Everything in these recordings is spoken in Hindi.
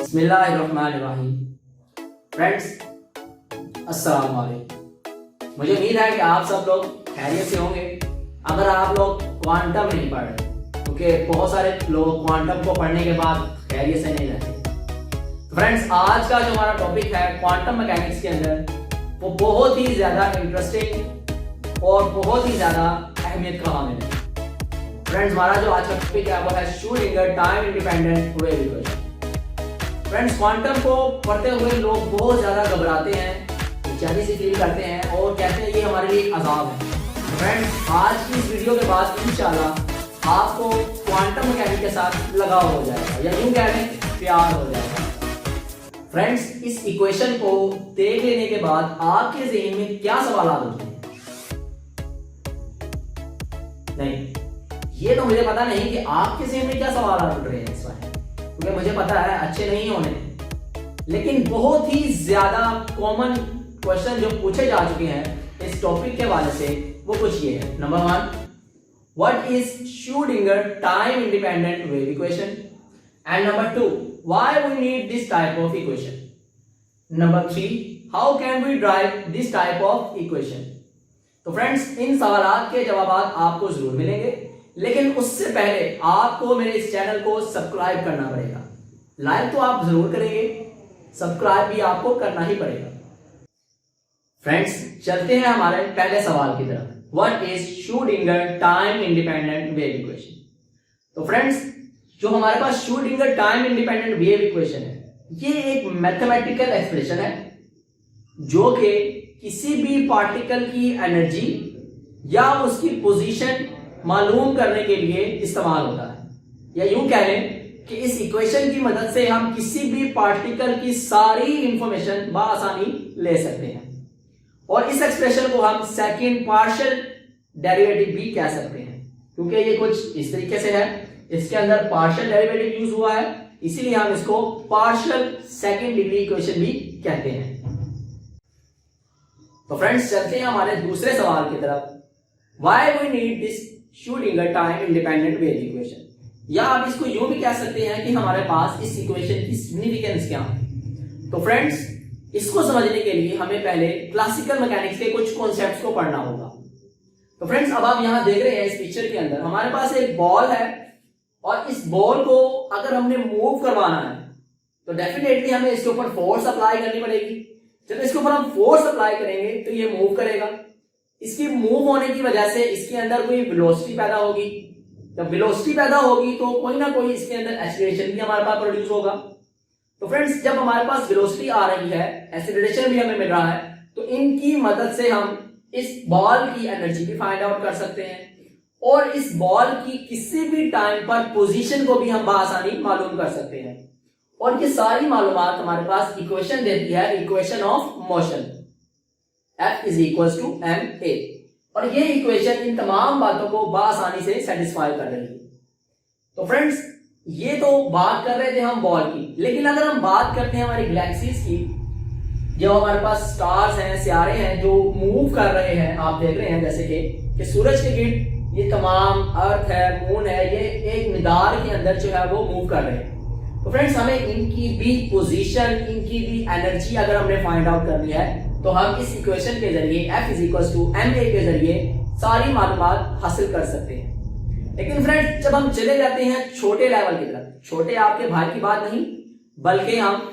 बिस्मिल्लाहिर्रहमानिर्रहीम। फ्रेंड्स, अस्सलाम वालेकुम। मुझे उम्मीद है कि आप सब लोग खैरियत से होंगे। अगर आप लोग क्वांटम नहीं पढ़ रहे, क्योंकि बहुत सारे लोग क्वांटम को पढ़ने के बाद खैरियत से नहीं रहते। फ्रेंड्स, आज का जो हमारा टॉपिक है क्वांटम मैकेनिक्स के अंदर, वो बहुत ही ज्यादा इंटरेस्टिंग और बहुत ही ज्यादा अहमियत का हामिल है। फ्रेंड्स, हमारा जो आज का टॉपिक है वो है Schrodinger time independent wave equation. Friends, quantum को पढ़ते हुए लोग बहुत ज्यादा घबराते हैं, बेचैनी से फील करते हैं और कहते हैं ये हमारे लिए अजाब है। फ्रेंड्स, आज की इस वीडियो के बाद इंशाल्लाह आपको क्वांटम मैकेनिक्स के साथ लगाव हो जाएगा, या यूं कह लें प्यार हो जाएगा। फ्रेंड्स, इस इक्वेशन को देख लेने के बाद आपके ज़हन में क्या सवाल होते हैं? नहीं, ये तो मुझे पता नहीं कि आपके ज़हन में क्या सवाल उठ रहे हैं इस वक्त, क्योंकि मुझे पता है अच्छे नहीं होने, लेकिन बहुत ही ज्यादा कॉमन क्वेश्चन जो पूछे जा चुके हैं इस टॉपिक के हवाले से वो कुछ ये है। Number 1, what is Schrodinger time independent wave equation? And number 2, why we need this type of equation? Number 3, how can we derive this type of equation? तो फ्रेंड्स, इन सवालों के जवाब आपको जरूर मिलेंगे, लेकिन उससे पहले आपको मेरे इस चैनल को सब्सक्राइब करना पड़ेगा। लाइक तो आप जरूर करेंगे, सब्सक्राइब भी आपको करना ही पड़ेगा। फ्रेंड्स, चलते हैं हमारे पहले सवाल की तरफ। What is Schrodinger time independent wave equation? तो फ्रेंड्स, जो हमारे पास Schrodinger time independent wave equation है, ये एक मैथमेटिकल एक्सप्रेशन है जो कि किसी भी पार्टिकल की एनर्जी या उसकी पोजीशन मालूम करने के लिए इस्तेमाल होता है। या यूं कह लें कि इस इक्वेशन की मदद से हम किसी भी पार्टिकल की सारी इंफॉर्मेशन बआसानी ले सकते हैं, और इस एक्सप्रेशन को हम सेकंड पार्शियल डेरिवेटिव भी कह सकते हैं, क्योंकि ये कुछ इस तरीके से है, इसके अंदर पार्शियल डेरिवेटिव यूज हुआ है, इसीलिए हम इसको पार्शियल सेकंड डिग्री इक्वेशन भी कहते हैं। तो फ्रेंड्स, चलते हैं हमारे दूसरे सवाल की तरफ। Why we need this Schrödinger time independent wave equation? या आप इसको यूं भी कह सकते हैं कि हमारे पास इस इक्वेशन की सिग्निफिकेंस क्या है। तो फ्रेंड्स, इसको समझने के लिए हमें पहले क्लासिकल मैकेनिक्स के कुछ कॉन्सेप्ट्स को पढ़ना होगा। तो फ्रेंड्स, अब आप यहां देख रहे हैं इस पिक्चर के अंदर हमारे पास एक बॉल है, और इस बॉल को अगर हमने मूव करवाना है तो डेफिनेटली हमें इसके ऊपर फोर्स अप्लाई करनी पड़ेगी। जब इसके ऊपर हम फोर्स अप्लाई करेंगे तो ये मूव करेगा। इसकी मूव होने की वजह से इसके अंदर कोई वेलोसिटी पैदा होगी। जब वेलोसिटी पैदा होगी तो कोई ना कोई इसके अंदर एक्सीलरेशन भी हमारे पास प्रोड्यूस होगा। तो फ्रेंड्स, जब हमारे पास वेलोसिटी आ रही है, एक्सीलरेशन भी हमें मिल रहा है, तो इनकी मदद से हम इस बॉल की एनर्जी भी फाइंड आउट कर सकते हैं, और इस बॉल की किसी भी टाइम पर पोजीशन को भी हम बआसानी मालूम कर सकते हैं। और ये सारी मालूमात हमारे पास इक्वेशन देती है, equation of motion, F is equals to ma, और ये इक्वेशन इन तमाम बातों को बआसानी से सेटिस्फाई कर रही है। तो फ्रेंड्स, ये तो बात कर रहे थे हम बॉल की, लेकिन अगर हम बात करते हैं हमारी गैलेक्सीज की, जो हमारे पास स्टार्स हैं, सितारे हैं जो मूव कर रहे हैं, आप देख रहे हैं जैसे कि सूरज के गिर्द ये तमाम अर्थ है, मून है, ये एक मिदार के अंदर जो है वो मूव कर रहे हैं। तो फ्रेंड्स, हमें इनकी भी पोजीशन, इनकी भी एनर्जी अगर हमने फाइंड आउट करनी है तो हम इस इक्वेशन के जरिए F is equals to ma के जरिए सारी मालूमात हासिल कर सकते हैं। लेकिन फ्रेंड्स, जब हम चले जाते हैं छोटे लेवल की तरफ, छोटे आपके भाई की बात नहीं, बल्कि हम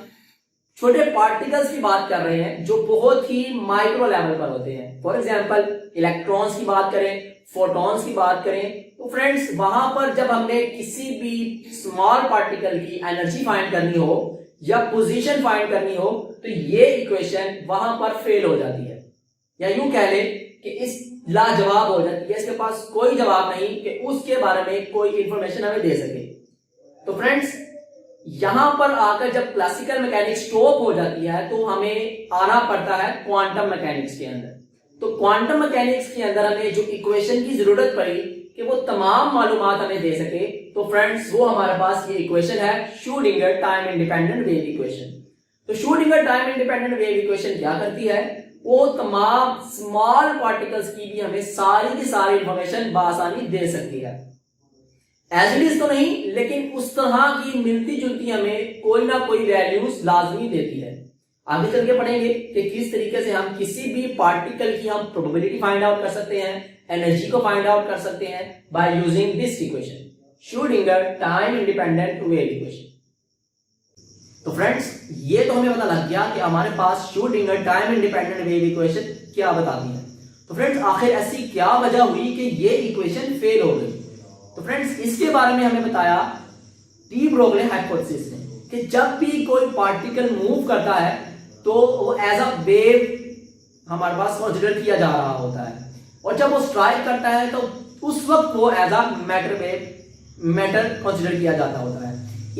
छोटे पार्टिकल्स की बात कर रहे हैं जो बहुत ही माइक्रो लेवल पर होते हैं। फॉर एग्जांपल, इलेक्ट्रॉन्स की बात करें, फोटॉन्स की बात करें, तो फ्रेंड्स, वहां पर जब हमने किसी भी स्मॉल पार्टिकल की एनर्जी फाइंड करनी हो या पोजीशन फाइंड करनी हो, तो ये इक्वेशन वहां पर फेल हो जाती है, या यूं कह लें कि इस लाजवाब हो जाती है, इसके पास कोई जवाब नहीं कि उसके बारे में कोई इंफॉर्मेशन हमें दे सके। तो फ्रेंड्स, यहां पर आकर जब क्लासिकल मैकेनिक्स स्टॉप हो जाती है तो हमें आना पड़ता है क्वांटम मैकेनिक्स के अंदर। तो क्वांटम मैकेनिक्स के अंदर हमें जो इक्वेशन की जरूरत पड़ी कि वो तमाम मालूमात हमें दे सके, तो फ्रेंड्स, वो हमारे पास ये इक्वेशन है Schrodinger time independent wave equation. तो Schrodinger time independent wave equation क्या करती है? वो तमाम स्मॉल पार्टिकल्स की भी हमें सारी की सारी इंफॉर्मेशन बआसानी दे सकती है। एज इट इज तो नहीं, लेकिन उस तरह की मिलती जुलती हमें कोई ना कोई वैल्यूज लाजमी देती है। आगे चल के पढ़ेंगे कि किस तरीके से हम किसी भी पार्टिकल की हम प्रोबेबिलिटी फाइंड आउट कर सकते हैं, एनर्जी को फाइंड आउट कर सकते हैं by using this equation, Schrodinger time independent wave equation. तो फ्रेंड्स, ये तो हमें पता लग गया कि हमारे पास Schrodinger time independent wave equation क्या बताती है। तो फ्रेंड्स, आखिर ऐसी क्या वजह हुई कि ये इक्वेशन फेल हो गई? तो फ्रेंड्स, इसके बारे में हमें बताया डी ब्रोगली हाइपोथेसिस ने कि जब भी कोई पार्टिकल मूव करता है तो वो एज अ वेव हमारे पास कंसीडर किया जा रहा होता है, और जब वो स्ट्राइक करता है तो उस वक्त वो एज अ मैटर कंसीडर किया जाता होता है।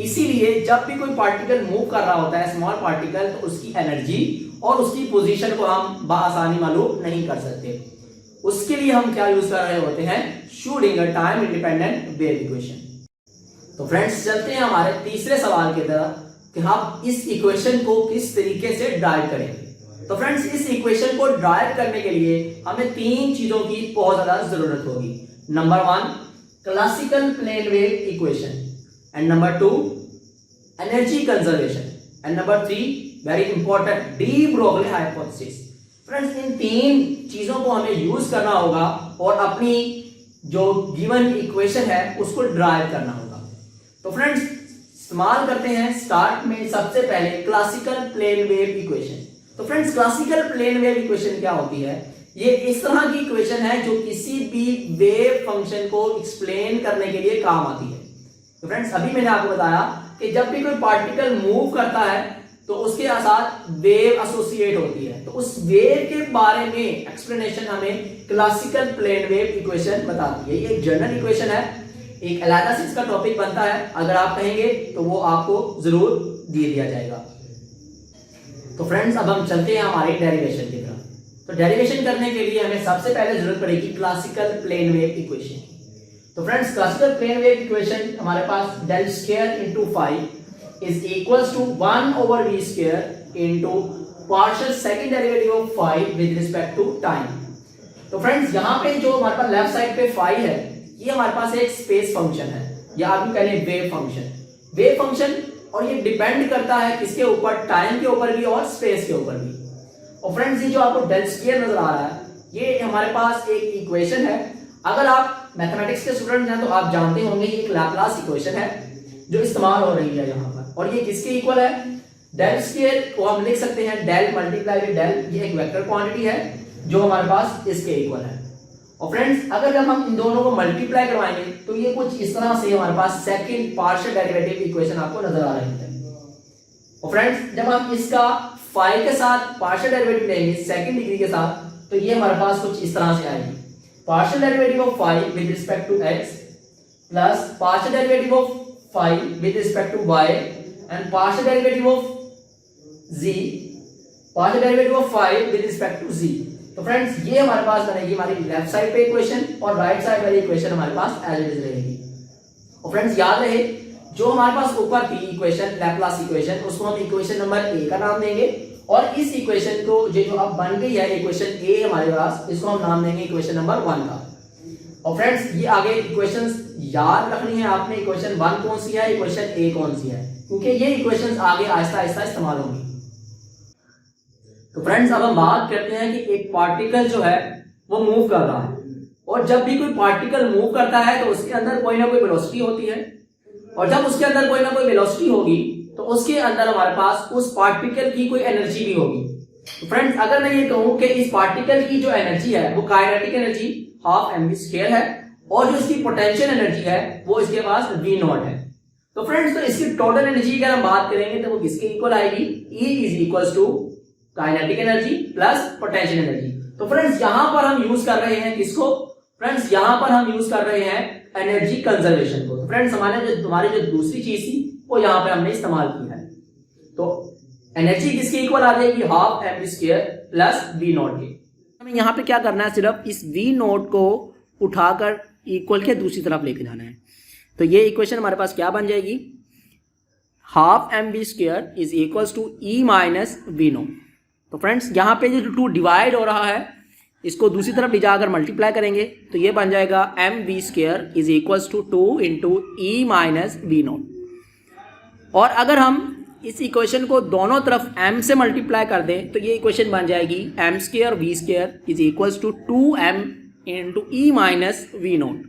इसीलिए जब भी कोई पार्टिकल मूव कर रहा होता है, स्मॉल पार्टिकल, तो उसकी एनर्जी और उसकी पोजीशन को हम बआसानी मालूम नहीं कर सकते। उसके लिए हम क्या यूज कर रहे होते हैं? Schrodinger time independent wave equation. तो फ्रेंड्स, चलते हैं हमारे तीसरे सवाल की तरफ कि हम इस इक्वेशन को किस तरीके से ड्राइव करेंगे। तो फ्रेंड्स, इस इक्वेशन को ड्राइव करने के लिए हमें तीन चीजों की बहुत ज्यादा जरूरत होगी। Number 1, classical plane wave equation, and number 2, energy conservation, and number 3, very important, de Broglie hypothesis. Friends, इन तीन चीजों को हमें यूज करना होगा और अपनी जो गिवन इक्वेशन है उसको ड्राइव करना होगा। तो फ्रेंड्स, इस्तेमाल करते हैं स्टार्ट में सबसे पहले क्लासिकल प्लेन वेव इक्वेशन। तो friends, classical plane wave equation क्या होती है? ये इस तरह की इक्वेशन है जो किसी भी वेव फंक्शन को एक्सप्लेन करने के लिए काम आती है। तो फ्रेंड्स, अभी मैंने आपको बताया कि जब भी कोई पार्टिकल मूव करता है तो उसके साथ वेव एसोसिएट होती है, तो उस वेव के बारे में एक्सप्लेनेशन हमें क्लासिकल प्लेन वेव इक्वेशन बताती है। ये एक जनरल इक्वेशन है, एक अलग से इसका टॉपिक बनता है, अगर आप कहेंगे तो वो आपको जरूर दे दिया जाएगा। तो फ्रेंड्स, अब हम चलते हैं हमारे डेरिवेशन की तरफ। तो डेरिवेशन करने के लिए हमें सबसे पहले जरूरत पड़ेगी क्लासिकल प्लेन वेव इक्वेशन। तो friends, classical plane wave equation हमारे पास del square into phi is equals to 1/v square into partial second derivative of phi with respect to time। तो फ्रेंड्स, यहाँ पे जो हमारे पास लेफ्ट साइड पे phi है, ये हमारे पास एक स्पेस फंक्शन है, या आप कह लें वेव फंक्शन, और ये डिपेंड करता है किसके ऊपर? टाइम के ऊपर भी और स्पेस के ऊपर भी। और फ्रेंड्स, ये जो आपको डेल स्क्वायर नजर आ रहा है, ये हमारे पास एक इक्वेशन है। अगर आप मैथमेटिक्स के स्टूडेंट हैं तो आप जानते होंगे ये एक लैप्लास इक्वेशन है जो इस्तेमाल हो रही है यहाँ पर, और ये किसके इक्वल है? डेल स्क्वायर को हम लिख सकते हैं डेल मल्टीप्लाई विद डेल, ये एक वेक्टर क्वांटिटी है जो हमारे पास इसके इक्वल है। और फ्रेंड्स, अगर जब हम इन दोनों को मल्टीप्लाई करवाएंगे तो ये कुछ इस तरह से हमारे पास सेकंड पार्शियल डेरिवेटिव इक्वेशन आपको नजर आ रही है। और फ्रेंड्स, जब हम इसका फाई के साथ पार्शियल डेरिवेटिव लेंगे सेकंड डिग्री के साथ, तो ये हमारे पास कुछ इस तरह से आएगी, partial derivative of phi with respect to x plus partial derivative of phi with respect to y and partial derivative of z, partial derivative of phi with respect to z. तो फ्रेंड्स, ये हमारे पास बनेगी हमारी लेफ्ट साइड पे इक्वेशन, और राइट साइड वाली इक्वेशन हमारे पास एज इट इज रहेगी। और फ्रेंड्स, याद रहे जो हमारे पास ऊपर थी इक्वेशन लैप्लास इक्वेशन, उसको हम इक्वेशन नंबर ए का नाम देंगे, और इस इक्वेशन को जो अब बन गई है इक्वेशन ए हमारे पास, इसको हम नाम देंगे इक्वेशन नंबर 1 का। और फ्रेंड्स, ये आगे इक्वेशंस याद रखनी है आपने, इक्वेशन 1 कौन सी है, इक्वेशन ए कौन सी है, क्योंकि ये इक्वेशंस आगे आहिस्ता आहिस्ता इस्तेमाल होंगी। तो फ्रेंड्स, अब हम बात करते हैं कि एक पार्टिकल जो है वो मूव कर रहा है, और जब भी कोई पार्टिकल मूव करता है तो उसके अंदर कोई ना कोई वेलोसिटी होती है, और जब उसके अंदर कोई ना कोई वेलोसिटी होगी तो उसके अंदर हमारे पास उस पार्टिकल की कोई एनर्जी भी होगी। तो फ्रेंड्स, अगर मैं ये कहूं कि इस पार्टिकल की जो एनर्जी है वो काइनेटिक एनर्जी हाफ mv² है, और जो इसकी पोटेंशियल एनर्जी है वो इसके पास v0 है। तो फ्रेंड्स, तो इसकी टोटल एनर्जी अगर हम बात करेंगे तो वो किसके इक्वल आएगी? E is equal to kinetic energy plus potential energy. तो फ्रेंड्स, यहां पर हम यूज कर रहे हैं किसको? फ्रेंड्स, यहां पर हम यूज कर रहे हैं एनर्जी कंजर्वेशन को। तो फ्रेंड्स, हमारी जो दूसरी चीज थी वो यहां पे हमने इस्तेमाल की है। तो एनर्जी किसके इक्वल आ जाएगी? हाफ mv² प्लस v0 के। हमें यहां पे क्या करना है? सिर्फ इस v0 को उठाकर इक्वल के दूसरी तरफ लेके जाना है। तो ये इक्वेशन हमारे पास क्या बन जाएगी? Half mv² is equal to e minus v0। तो फ्रेंड्स, यहाँ पे जो 2 डिवाइड हो रहा है इसको दूसरी तरफ ले जाकर मल्टीप्लाई करेंगे तो ये बन जाएगा M V square is equals to 2 into E minus V not. और अगर हम इस इक्वेशन को दोनों तरफ m से मल्टीप्लाई कर दें तो ये इक्वेशन बन जाएगी M square V square is equals to 2m into E minus V not.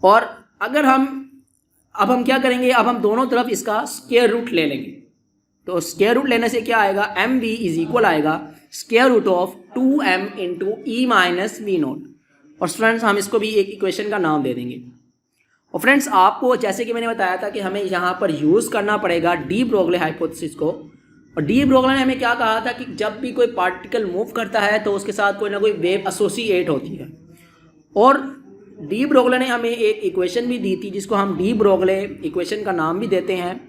और अगर अब हम क्या करेंगे, अब हम दोनों तरफ इसका स्क्वायर रूट ले लेंगे। तो स्क्वायर रूट लेने से क्या आएगा, एम वी इज इक्वल आएगा square root of 2m into E minus V not. और फ्रेंड्स हम इसको भी एक इक्वेशन का नाम दे देंगे। और फ्रेंड्स आपको जैसे कि मैंने बताया था कि हमें यहाँ पर यूज़ करना पड़ेगा डी ब्रोगली हाइपोथेसिस को। और डी ब्रोगली ने हमें क्या कहा था कि जब भी कोई पार्टिकल मूव करता है तो उसके साथ कोई ना कोई वेव एसोसिएट होती है। और डी ब्रोगली ने हमें एक इक्वेशन भी दी थी जिसको हम डी ब्रोगली इक्वेशन का नाम भी देते हैं,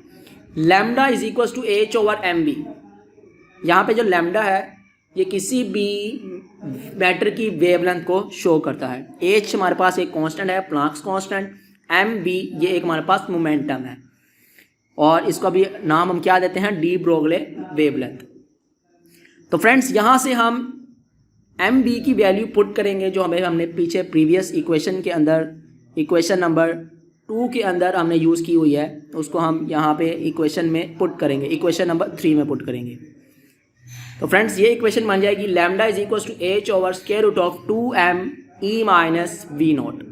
lambda is equals to H over M B. यहाँ पे जो लैम्डा है ये किसी भी मैटर की वेवलेंथ को शो करता है। एच हमारे पास एक कांस्टेंट है, प्लांक्स कांस्टेंट। एम बी ये एक हमारे पास मोमेंटम है और इसका भी नाम हम क्या देते हैं, डी ब्रोगली वेवलेंथ। तो फ्रेंड्स यहाँ से हम एम बी की वैल्यू पुट करेंगे जो हमने पीछे प्रीवियस इक्वेशन के अंदर, इक्वेशन नंबर 2 के अंदर हमने यूज़ की हुई है, उसको हम यहाँ पे इक्वेशन में पुट करेंगे, इक्वेशन नंबर 3 में पुट करेंगे। तो फ्रेंड्स ये इक्वेशन बन जाएगी lambda is equal to H over square root of 2m E minus V not.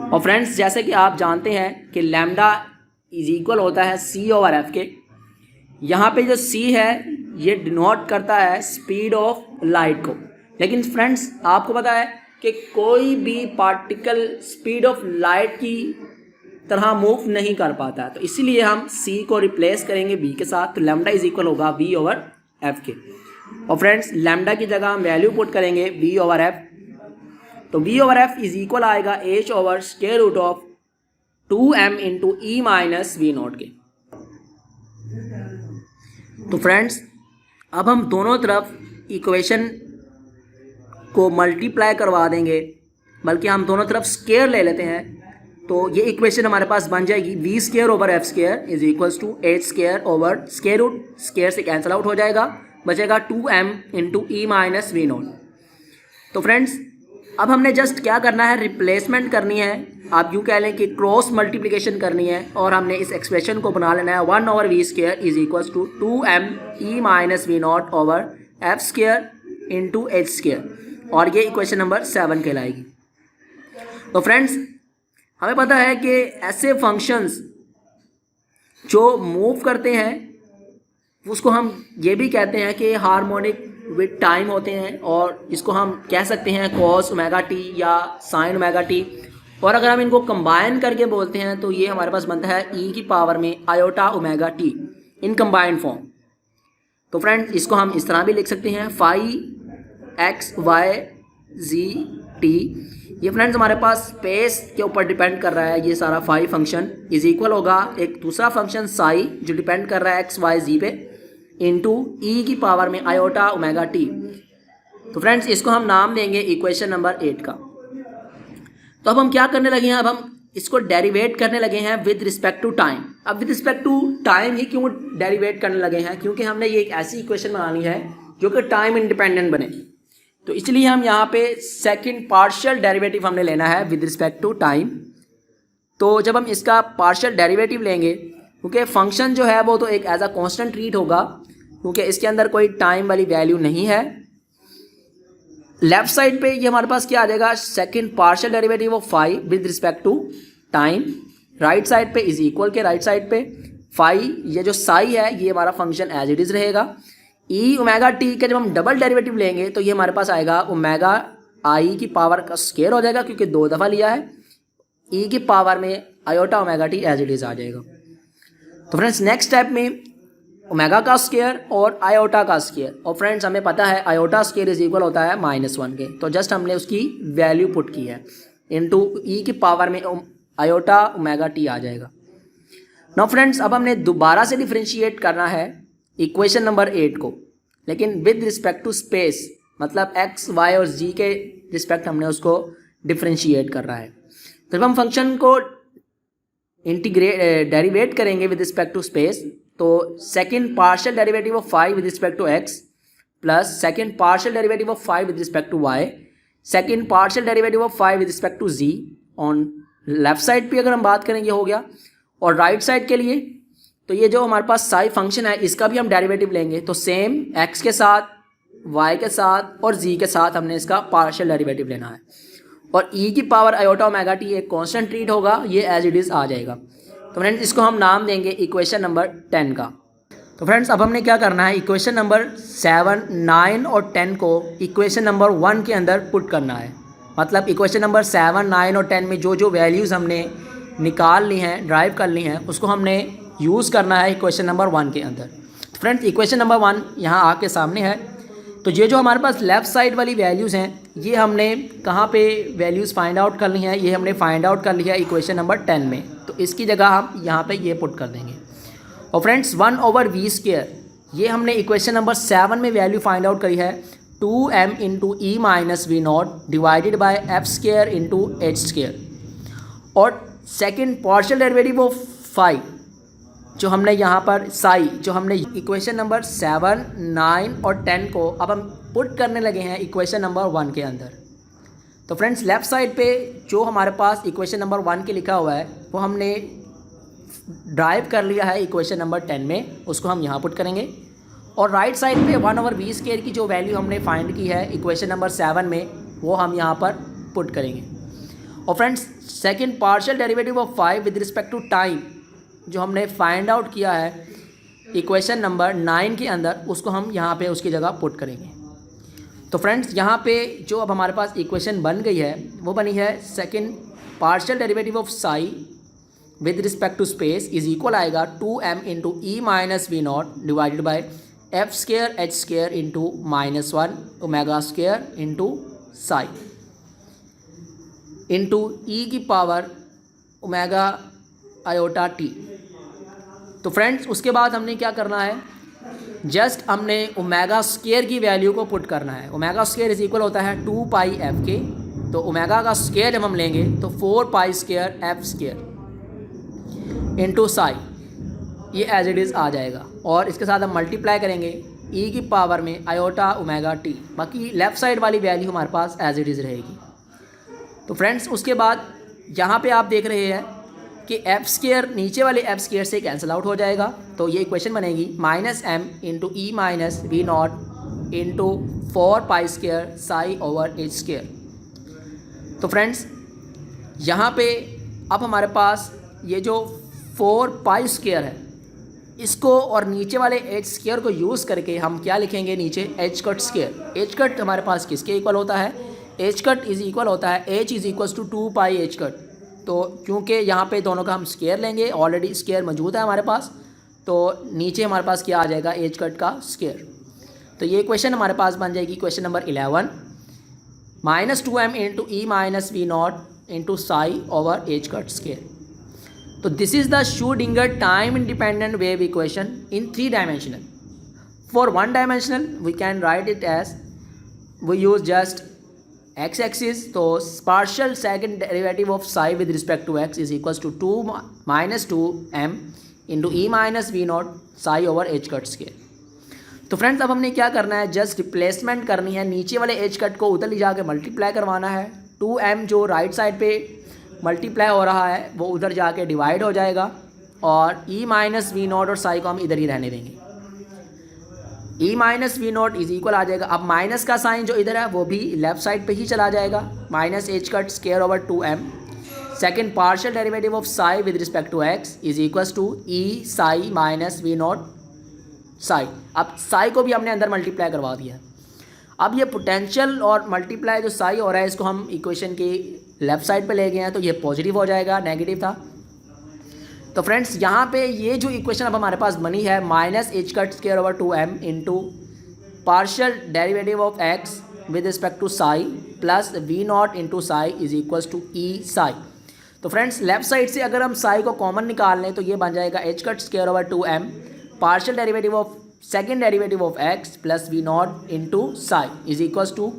और फ्रेंड्स जैसे कि आप जानते हैं कि लैम्डा इज इक्वल होता है c ओवर f के। यहाँ पे जो c है ये डिनोट करता है स्पीड ऑफ लाइट को। लेकिन फ्रेंड्स आपको पता है कि कोई भी पार्टिकल स्पीड ऑफ लाइट की तरह मूव नहीं कर पाता, तो इसीलिए हम c को रिप्लेस करेंगे v के साथ। तो लैम्डा इज इक्वल होगा v ओवर f के। और फ्रेंड्स लैम्डा की जगह हम वैल्यू पुट करेंगे v ओवर f। तो v over f is equal आएगा h over square root of 2m into E minus V not के। तो फ्रेंड्स अब हम दोनों तरफ इक्वेशन को मल्टीप्लाई करवा देंगे, बल्कि हम दोनों तरफ स्क्वायर ले लेते हैं। तो ये इक्वेशन हमारे पास बन जाएगी v square over f square is equals to h square over square root, square से कैंसिल आउट हो जाएगा, बचेगा 2m into E minus V not. तो फ्रेंड्स अब हमने जस्ट क्या करना है, रिप्लेसमेंट करनी है, आप यूँ कह लें कि क्रॉस मल्टीप्लिकेशन करनी है। और हमने इस एक्सप्रेशन को बना लेना है 1 over V square is equals to 2m E minus V not over f square into h square. और ये इक्वेशन नंबर 7 कहलाएगी। तो फ्रेंड्स हमें पता है कि ऐसे फंक्शंस जो मूव करते हैं उसको हम ये भी कहते हैं कि हार्मोनिक विद टाइम होते हैं, और इसको हम कह सकते हैं कॉस ओमेगा टी या साइन ओमेगा टी। और अगर हम इनको कंबाइन करके बोलते हैं तो ये हमारे पास बनता है ई की पावर में iota omega T in combined form. तो फ्रेंड्स इसको हम इस तरह भी लिख सकते हैं phi X Y Z T. ये फ्रेंड्स हमारे पास स्पेस के ऊपर डिपेंड कर रहा है, ये सारा फाई फंक्शन इज इक्वल होगा एक दूसरा फंक्शन साई जो डिपेंड कर रहा है एक्स वाई जी पे इंटू ई की पावर में आयोटा ओमेगा टी। तो फ्रेंड्स इसको हम नाम देंगे इक्वेशन नंबर 8 का। तो अब हम क्या करने लगे हैं, अब हम इसको डेरिवेट करने लगे हैं विद रिस्पेक्ट टू टाइम। अब विद रिस्पेक्ट टू टाइम ही क्यों डेरिवेट करने लगे हैं, क्योंकि हमने ये एक ऐसी इक्वेशन बनानी है जो कि टाइम इंडिपेंडेंट बने। तो इसलिए हम यहाँ पे सेकंड पार्शियल डेरिवेटिव हमने लेना है विद रिस्पेक्ट टू टाइम। तो जब हम इसका पार्शियल डेरिवेटिव लेंगे, क्योंकि फंक्शन जो है वो तो एक एज अ कांस्टेंट ट्रीट होगा, क्योंकि इसके अंदर कोई टाइम वाली वैल्यू नहीं है। लेफ्ट साइड पे ये हमारे पास क्या आ जाएगा, second partial derivative of phi with respect to time. Right side पे इज इक्वल के राइट साइड पे फाई, ये जो साई है ये हमारा फंक्शन एज इट इज रहेगा। ई ओमेगा टी के जब हम डबल डेरिवेटिव लेंगे तो ये हमारे पास आएगा ओमेगा आई की पावर का स्क्वायर हो जाएगा, क्योंकि 2 दफ़ा लिया है। ई की पावर में iota omega t as it is आ जाएगा। तो फ्रेंड्स नेक्स्ट स्टेप में ओमेगा का स्क्वायर और आयोटा का स्क्वायर। और फ्रेंड्स हमें पता है आयोटा स्क्वायर इज इक्वल होता है -1 के, तो जस्ट हमने उसकी वैल्यू पुट की है इनटू ई की पावर में आयोटा ओमेगा टी आ जाएगा। नाउ फ्रेंड्स अब हमने दोबारा से डिफरेंशिएट करना है इक्वेशन नंबर 8 को, लेकिन विद रिस्पेक्ट टू स्पेस, मतलब एक्स वाई और जी के रिस्पेक्ट हमने उसको डिफरेंशिएट कर रहा है। तो जब हम फंक्शन को डेरिवेट करेंगे विद रिस्पेक्ट टू स्पेस, तो second partial derivative of phi with respect to x plus second partial derivative of five with respect to Y, second partial derivative of five with respect to Z. On left side पे अगर हम बात करेंगे हो गया, और राइट साइड के लिए तो ये जो हमारे पास साई फंक्शन है इसका भी हम डेरिवेटिव लेंगे, तो सेम एक्स के साथ, वाई के साथ और जी के साथ हमने इसका पार्शियल डेरिवेटिव लेना है। और ई की पावर आयोटा ओमेगा टी एक कॉन्स्टेंट ट्रीट होगा, ये एज इट इज़ आ जाएगा। तो फ्रेंड्स इसको हम नाम देंगे इक्वेशन नंबर 10 का। तो फ्रेंड्स अब हमने क्या करना है, इक्वेशन नंबर 7, 9 और 10 को इक्वेशन नंबर 1 के अंदर पुट करना है। मतलब इक्वेशन नंबर 7, 9 और 10 में जो जो वैल्यूज़ हमने निकाल ली हैं, ड्राइव कर ली हैं, उसको हमने यूज़ करना है इक्वेशन नंबर 1 के अंदर। तो फ्रेंड्स इक्वेशन नंबर 1 यहाँ आपके सामने है। तो ये जो हमारे पास लेफ़्ट साइड वाली वैल्यूज़ हैं ये हमने कहाँ पे वैल्यूज़ फाइंड आउट कर ली हैं, ये हमने फाइंड आउट कर लिया है इक्वेशन नंबर 10 में। तो इसकी जगह हम यहाँ पे ये पुट कर देंगे। और फ्रेंड्स 1/v², ये हमने इक्वेशन नंबर 7 में वैल्यू फाइंड आउट करी है 2m into E minus V not divided by f² into h²। और सेकेंड पार्शियल डेरिवेटिव ऑफ 5 जो हमने यहाँ पर साई, जो हमने इक्वेशन नंबर 7, 9 और 10 को अब हम पुट करने लगे हैं इक्वेशन नंबर 1 के अंदर। तो फ्रेंड्स लेफ़्ट साइड पे जो हमारे पास इक्वेशन नंबर 1 के लिखा हुआ है वो हमने ड्राइव कर लिया है इक्वेशन नंबर 10 में, उसको हम यहाँ पुट करेंगे। और राइट साइड पे 1/v² की जो वैल्यू हमने फाइंड की है इक्वेशन नंबर 7 में वो हम यहाँ पर पुट करेंगे। और friends second partial derivative of 5 with respect to time जो हमने फाइंड आउट किया है इक्वेशन नंबर 9 के अंदर, उसको हम यहाँ पे उसकी जगह पुट करेंगे। तो फ्रेंड्स यहाँ पे जो अब हमारे पास इक्वेशन बन गई है वो बनी है second partial derivative of psi with respect to space is equal आएगा 2m into E minus V not divided by f² h² into -1 omega into psi into e की पावर ओमेगा आयोटा टी। तो फ्रेंड्स उसके बाद हमने क्या करना है, जस्ट हमने ओमेगा² की वैल्यू को पुट करना है। ओमेगा² इज इक्वल होता है 2πf², तो ओमेगा का स्क्वायर जब हम लेंगे तो 4π² f² इंटू साई, ये एज इट इज़ आ जाएगा। और इसके साथ हम मल्टीप्लाई करेंगे ई की पावर में आयोटा ओमेगा टी, बाकी लेफ़्ट साइड वाली वैल्यू हमारे पास एज इट इज़ रहेगी। तो फ्रेंड्स उसके बाद यहाँ पे आप देख रहे हैं कि f² नीचे वाले f² से कैंसिल आउट हो जाएगा, तो ये इक्वेशन बनेगी -m into E minus V not into 4π² psi over h²। तो फ्रेंड्स यहाँ पे अब हमारे पास ये जो 4π² है इसको और नीचे वाले h² को यूज़ करके हम क्या लिखेंगे नीचे h²। h² हमारे पास किसके इक्वल होता है, h² इज इक्वल होता है h इज इक्वल टू 2π तो क्योंकि यहाँ पे दोनों का हम स्क्वायर लेंगे, ऑलरेडी स्क्वायर मौजूद है हमारे पास, तो नीचे हमारे पास क्या आ जाएगा h² का स्क्वायर। तो ये क्वेश्चन हमारे पास बन जाएगी question number 11 -2m into E minus V not into psi over h²। तो this is the Schrodinger time independent wave equation in 3 dimensional. For 1 dimensional we can write it as we use just x axis, तो partial second derivative of psi with respect to x is equals to 2m into E minus V not psi over h²। तो फ्रेंड्स अब हमने क्या करना है, जस्ट रिप्लेसमेंट करनी है, नीचे वाले h² को उधर ले जाके मल्टीप्लाई करवाना है। 2m जो राइट साइड पे मल्टीप्लाई हो रहा है वो उधर जाके डिवाइड हो जाएगा, और ई माइनस वी नॉट और साई को हम इधर ही रहने देंगे। E minus V naught is equal आ जाएगा, अब माइनस का साइन जो इधर है वो भी लेफ्ट साइड पे ही चला जाएगा, -h² over 2m। Second partial derivative of psi with respect to x is equals to E psi minus V not psi. अब साई को भी हमने अंदर मल्टीप्लाई करवा दिया। अब ये पोटेंशियल और मल्टीप्लाई जो साई हो रहा है इसको हम इक्वेशन के लेफ्ट साइड पे ले गए हैं, तो ये पॉजिटिव हो जाएगा, नेगेटिव था। तो फ्रेंड्स यहाँ पे ये जो इक्वेशन अब हमारे पास बनी है -h² over 2m into partial derivative of x with respect to psi plus V not into psi is equals to E psi. तो फ्रेंड्स लेफ्ट साइड से अगर हम साई को कॉमन निकाल लें तो ये बन जाएगा h² over 2m partial derivative of second derivative of x plus V not into psi is equals to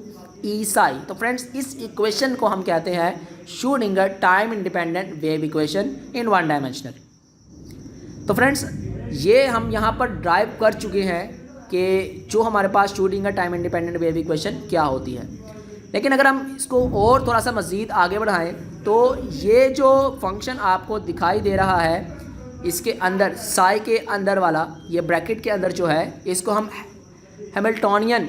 E psi. तो फ्रेंड्स इस इक्वेशन को हम कहते हैं Schrodinger time independent wave equation in 1 dimensional. तो फ्रेंड्स ये हम यहाँ पर ड्राइव कर चुके हैं कि जो हमारे पास शूटिंग का टाइम इंडिपेंडेंट वेव इक्वेशन क्या होती है। लेकिन अगर हम इसको और थोड़ा सा मज़ीद आगे बढ़ाएं तो ये जो फंक्शन आपको दिखाई दे रहा है इसके अंदर साई के अंदर वाला ये ब्रैकेट के अंदर जो है इसको हम हैमिल्टोनियन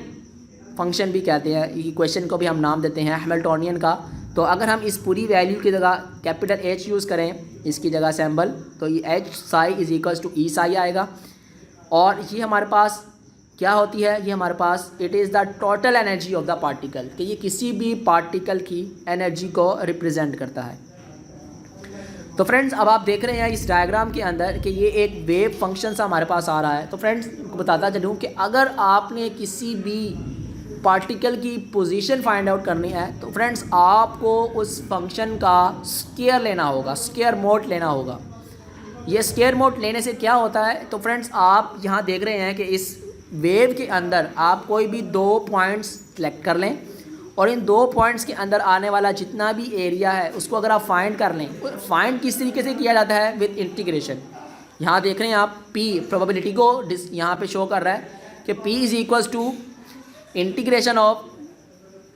फंक्शन भी कहते हैं, इक्वेशन को भी हम नाम देते हैं हैमिल्टोनियन का। तो अगर हम इस पूरी वैल्यू की जगह कैपिटल H यूज़ करें इसकी जगह सिंबल, तो ये H psi is equals to E psi आएगा। और ये हमारे पास क्या होती है, ये हमारे पास it is the total energy of the particle, कि ये किसी भी पार्टिकल की एनर्जी को रिप्रेजेंट करता है। तो फ्रेंड्स अब आप देख रहे हैं इस डायग्राम के अंदर कि ये एक वेव फंक्शन सा हमारे पास आ रहा है। तो फ्रेंड्स बताता चलूँ कि अगर आपने किसी भी पार्टिकल की पोजीशन फाइंड आउट करनी है तो फ्रेंड्स आपको उस फंक्शन का स्क्वायर लेना होगा, स्क्वायर मोड लेना होगा। ये स्क्वायर मोड लेने से क्या होता है, तो फ्रेंड्स आप यहाँ देख रहे हैं कि इस वेव के अंदर आप कोई भी 2 पॉइंट्स सेलेक्ट कर लें और इन 2 पॉइंट्स के अंदर आने वाला जितना भी एरिया है उसको अगर आप फाइंड कर लें, फाइंड किस तरीके से किया जाता है, विद इंटीग्रेशन। यहाँ देख रहे हैं आप P प्रोबेबिलिटी को यहाँ पे शो कर रहा है कि P is equals to integration of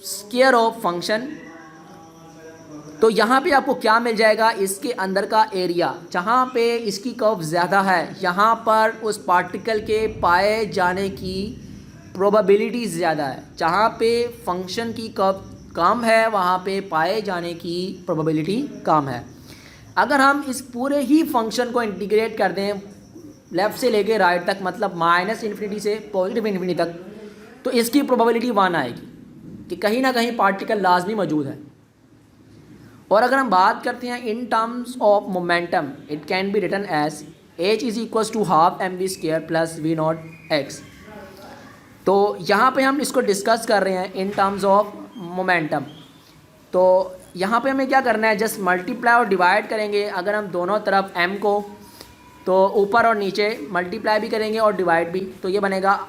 square of function. तो यहाँ पे आपको क्या मिल जाएगा, इसके अंदर का एरिया जहाँ पे इसकी कर्व ज़्यादा है यहाँ पर उस पार्टिकल के पाए जाने की प्रोबेबिलिटी ज़्यादा है, जहाँ पे फंक्शन की कर्व कम है वहाँ पे पाए जाने की प्रोबेबिलिटी कम है। अगर हम इस पूरे ही फंक्शन को इंटीग्रेट कर दें लेफ़्ट से लेके राइट तक, मतलब -∞ से +∞ तक, तो इसकी प्रोबेबिलिटी 1 आएगी कि कहीं ना कहीं पार्टिकल लाजमी मौजूद है। और अगर हम बात करते हैं in terms of momentum, it can be written as H is equals to ½ mv² plus v0x। तो यहाँ पे हम इसको डिस्कस कर रहे हैं इन टर्म्स ऑफ मोमेंटम। तो यहाँ पे हमें क्या करना है, जस्ट मल्टीप्लाई और डिवाइड करेंगे। अगर हम दोनों तरफ m को तो ऊपर और नीचे मल्टीप्लाई भी करेंगे और डिवाइड भी, तो ये बनेगा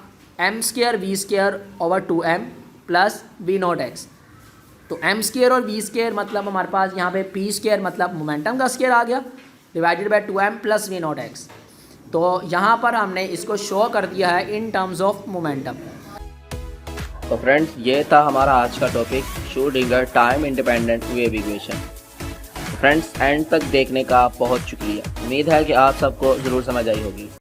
m² v²/2m प्लस v0x। तो m² और v² मतलब हमारे पास यहाँ पे p² मतलब मोमेंटम का स्क्वायर आ गया, divided by 2m plus v0x। तो यहाँ पर हमने इसको शो कर दिया है इन टर्म्स ऑफ मोमेंटम। तो फ्रेंड्स ये था हमारा आज का topic, Schrodinger time independent wave equation. Friends and तक देखने का बहुत शुक्रिया। उम्मीद है कि आप सबको ज़रूर समझ आई होगी।